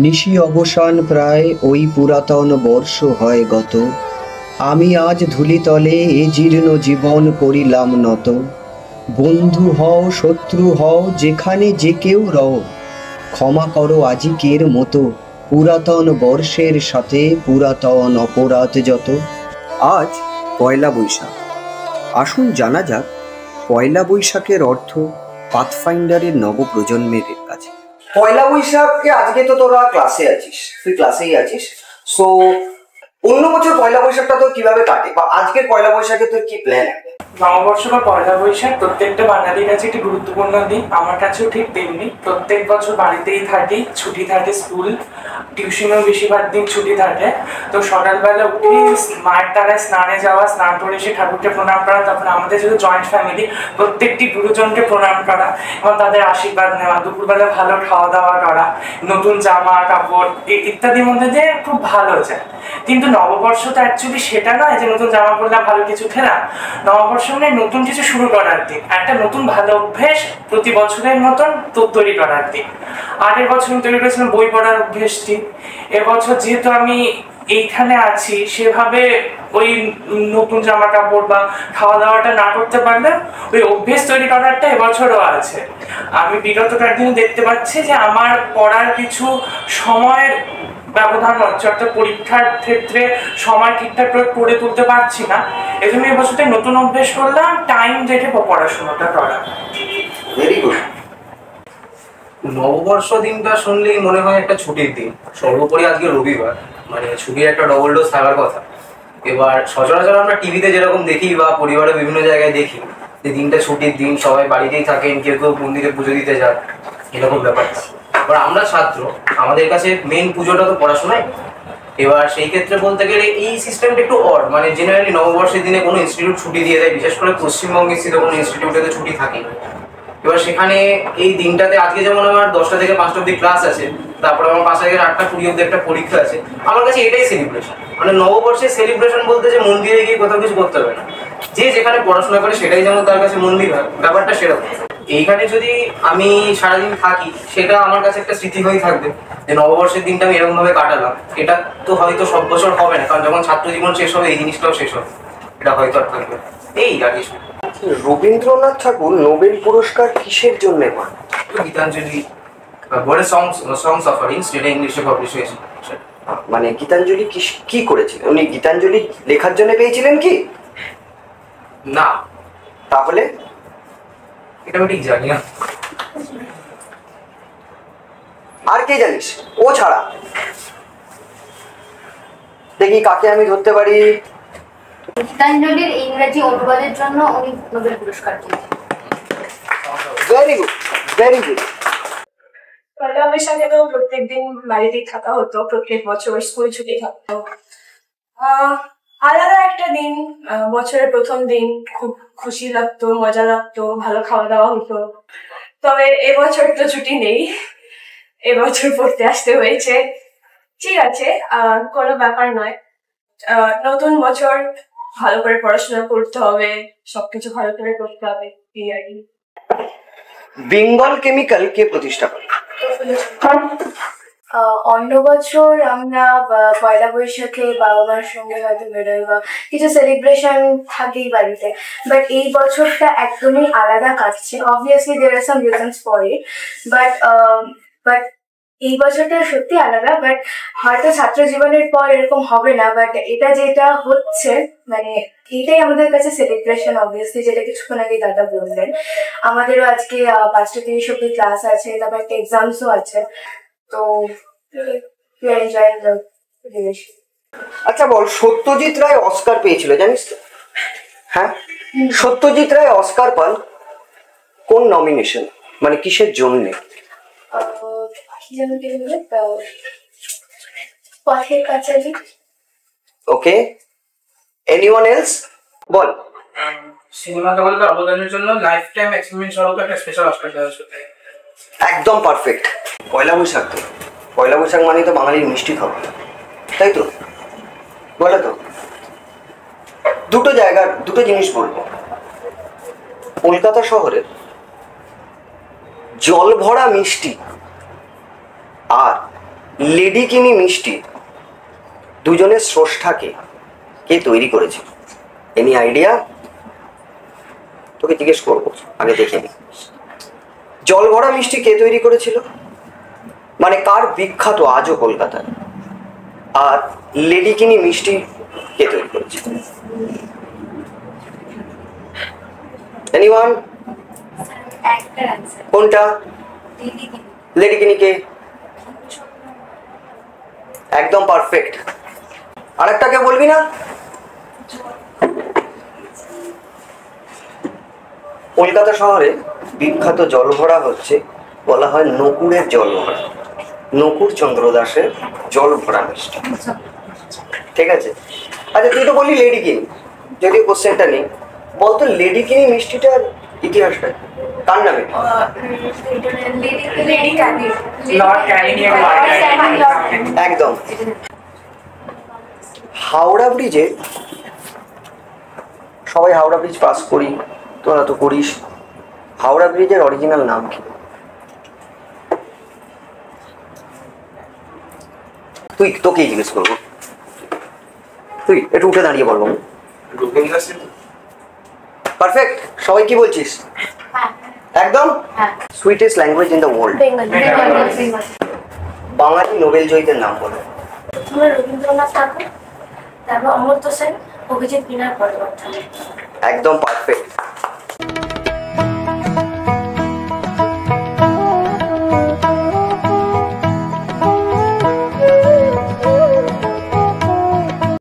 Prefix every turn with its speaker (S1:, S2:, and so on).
S1: নিশি অবসান প্রায় ওই পুরাতন বর্ষ হয় গত। আমি আজ ধূলিতলে এ জীর্ণ জীবন করিলাম নত। বন্ধু হও শত্রু হও যেখানে যে কেউ রও, ক্ষমা করো আজিকের মতো পুরাতন বর্ষের সাথে পুরাতন অপরাধ যত। আজ পয়লা বৈশাখ। আসুন জানা যাক পয়লা বৈশাখের অর্থ পাথফাইন্ডারের নবপ্রজন্মের কাছে। পয়লা বৈশাখে আজকে তো তোরা ক্লাসে আছিস, তুই ক্লাসেই আছিস। সো অন্য বছর পয়লা বৈশাখটা তোর কিভাবে কাটে, বা আজকের পয়লা বৈশাখে তোর কি প্ল্যান?
S2: নববর্ষ বা পয়লা বৈশাখ প্রত্যেকটা বাঙালির কাছে একটি গুরুত্বপূর্ণ দিন। আমার কাছেও ঠিক তেমনি। প্রত্যেক বছর বাড়িতেই থাকি, ছুটি থাকে, স্কুল টিউশনও বেশিরভাগ দিন ছুটি থাকে। তো সকালবেলা উঠে মায়ের দ্বারা স্নানে যাওয়া, স্নান করে এসে ঠাকুরকে প্রণাম করা, তারপরে আমাদের যেহেতু জয়েন্ট ফ্যামিলি প্রত্যেকটি গুরুজনকে প্রণাম করা এবং তাদের আশীর্বাদ নেওয়া, দুপুরবেলা ভালো খাওয়া দাওয়া করা, নতুন জামা কাপড় ইত্যাদির মধ্যে দিয়ে খুব ভালো যায়। কিন্তু নববর্ষ তো অ্যাকচুয়ালি সেটা নয় যে নতুন জামা পরলাম ভালো কিছু খেলাম। নববর্ষ মানে নতুন কিছু শুরু করার দিন, একটা নতুন ভালো অভ্যেস প্রতি বছরের মতন তৈরি করার দিন। আগের বছর আমি তৈরি করেছিলাম বই পড়ার অভ্যেসটি। এবছর যেহেতু আমি এইখানে আছি, সেভাবে ওই নতুন জামা কাপড় বা খাওয়া দাওয়াটা না করতে পারলে ওই অভ্যেস তৈরি করারটা এবছরও আছে। আমি বিগত কয়েকদিন দেখতে পাচ্ছি যে আমার পড়ার কিছু সময়ের ব্যবধান হচ্ছে, অর্থাৎ পরীক্ষার ক্ষেত্রে সময় ঠিকঠাক করে পড়ে তুলতে পারছি না। এই জন্য এবছরটা নতুন অভ্যেস করলাম টাইম দেখে পড়াশোনাটা করা।
S1: Very good.
S3: নববর্ষ দিনটা শুনলেই মনে হয় একটা ছুটির দিন। সর্বোপরি আজকে রবিবার, মানে ছুটির একটা ডবল ডোজ থাকার কথা। এবার সচরাচর আমরা টিভিতে যেরকম দেখি বা পরিবারে বিভিন্ন জায়গায় দেখি যে দিনটা ছুটির দিন, সবাই বাড়িতেই থাকেন, কেউ কেউ মন্দিরে পুজো দিতে যান, এরকম ব্যাপারটা। এবার আমরা ছাত্র, আমাদের কাছে মেন পুজোটা তো পড়াশোনায়। এবার সেই ক্ষেত্রে বলতে গেলে এই সিস্টেমটা একটু অড, মানে জেনারেলি নববর্ষের দিনে কোনো ইনস্টিটিউট ছুটি দিয়ে দেয়, বিশেষ করে পশ্চিমবঙ্গে স্থিত কোনো ইনস্টিটিউটে তো ছুটি থাকে। এবার সেখানে এই দিনটাতে আজকে যেমন আমার 10টা থেকে 5টা অব্দি ক্লাস আছে, তারপরে আমার 5টা থেকে 8টা 20 অব্দি একটা পরীক্ষা আছে। আমার কাছে এটাই সেলিব্রেশন। মানে নববর্ষের সেলিব্রেশন বলতে যে মন্দিরে গিয়ে কোথাও কিছু করতে হবে না, যে যেখানে পড়াশোনা করে সেটাই যেমন তার কাছে মন্দির হয়, ব্যাপারটা সেরকম। এইখানে যদি আমি সারাদিন থাকি, সেটা আমার কাছে একটা স্মৃতি হয়েই থাকবে যে নববর্ষের দিনটা আমি এরকম ভাবে কাটালাম। এটা তো হয়তো সব বছর হবে না, কারণ যখন ছাত্র জীবন শেষ হবে এই জিনিসটাও শেষ হবে, এটা হয়তো আর থাকবে। এই আর কিছু।
S1: রবীন্দ্রনাথ ঠাকুর নোবেল পুরস্কার কিসের জন্য পান?
S3: গীতাঞ্জলি songs offerings যেটা ইংলিশে পাবলিশ হয়েছে।
S1: মানে গীতাঞ্জলি কি করেছিলেন উনি? গীতাঞ্জলি লেখার জন্য পেয়েছিলেন কি
S3: না?
S1: তাহলে
S3: এটা আমি ঠিক জানি না।
S1: আর কে জানিস ও ছাড়া? দেখি কাকে আমি ধরতে পারি।
S4: গীতাঞ্জলির ইংরেজি অনুবাদের জন্য উনি নোবেল পুরস্কার পেয়েছেন।
S1: Very good, very good.
S5: পয়লা বৈশাখে তো প্রত্যেকদিন বাড়িতেই থাকা হতো, প্রত্যেক বছর স্কুল ছুটি থাকতো। আলাদা একটা দিন, বছরের প্রথম দিন, খুব খুশি লাগতো, মজা লাগতো, ভালো খাওয়া দাওয়া হতো। তবে এবছর তো ছুটি নেই, এবছর পড়তে আসতে হয়েছে। ঠিক আছে, কোনো ব্যাপার নয়। নতুন বছর, ভালো করে পড়াশোনা করতে হবে, সবকিছু ভালো করে করতে হবে, এই আর কি।
S1: বেঙ্গল কেমিক্যাল কে প্রতিষ্ঠা করে?
S4: অন্য বছর আমরা পয়লা বৈশাখে বাবা মার সঙ্গে হয়তো বেরোই বা কিছু সেলিব্রেশন থাকেই বাড়িতে, বাট এই বছরটা একদমই আলাদা কাটছে। Obviously there are some reasons for it, but এই বছরটা সত্যি আলাদা। বাট হয়তো ছাত্র জীবনের পর এরকম হবে না, বাট এটা যেটা হচ্ছে মানে এটাই আমাদের কাছে সেলিব্রেশন। অবভিয়াসলি যেটা কিছুক্ষণ আগে দাদা বললেন, আমাদেরও আজকে 5টা 30 অব্দি ক্লাস আছে, তারপর একটা এক্সামসও আছে। তো
S1: আচ্ছা বল, সত্যজিৎ রায় অস্কার পেয়েছিল জানিস তো? হ্যাঁ, সত্যজিৎ রায় অস্কার পান কোন নমিনেশন, মানে কিসের জন্য? ওকে, এনিওয়ান এলস? বল।
S2: সিনেমা জগতের অবদানের জন্য লাইফ টাইম অ্যাচিভমেন্ট স্বরূপ একটা স্পেশাল অস্কার দেওয়া হয়েছে।
S1: একদম পারফেক্ট। পয়লা বৈশাখ তো, পয়লা বৈশাখ মানে তো বাঙালির মিষ্টি খাবার, তাই তো? বলে তো। দুটো জিনিস বলবো। কলকাতা শহরে জল ভরা মিষ্টি আর লেডিকিনি মিষ্টি দুজনের স্রষ্টাকে কে তৈরি করেছে? Any idea? তোকে জিজ্ঞেস করবো, আগে দেখে নি। জল ভরা মিষ্টি কে তৈরি করেছিল, মানে কার বিখ্যাত আজও কলকাতায়? আর লেডিকিনি মিষ্টি কে তৈরি করেছে? এনিওয়ান? কোনটা? লেডিকিনি কে? একদম পারফেক্ট। আরেকটাকে বলবি না? কলকাতা শহরে বিখ্যাত জল ভরা হচ্ছে, বলা হয় নকুরের জল ভরা, নকুর চন্দ্র দাসের জল ভরা মিষ্টি। ঠিক আছে, আচ্ছা তুই তো বললি লেডিকিনি, যদি কোশ্চেনটা নেই, বলতো লেডিকিনি মিষ্টিটার ইতিহাসটা কার নামে?
S2: লর্ড ক্যানিং।
S1: একদম। হাওড়া ব্রিজে, সবাই হাওড়া ব্রিজ পাস করি, তোরা তো করিস, হাওড়া ব্রিজের অরিজিনাল নাম কি? তোকেই জিজ্ঞেস করবো, তুই একটু উঠে দাঁড়িয়ে বলবো। পারফেক্ট। সবাই কি বলছিস? একদম। Sweetest language in the world. Bangali Nobel জয়ীদের নাম বলো।
S4: রবীন্দ্রনাথ ঠাকুর, তারপর অমর্ত্য সেন, অভিজিৎ বিনায়ক বন্দ্যোপাধ্যায়।
S1: একদম পারফেক্ট।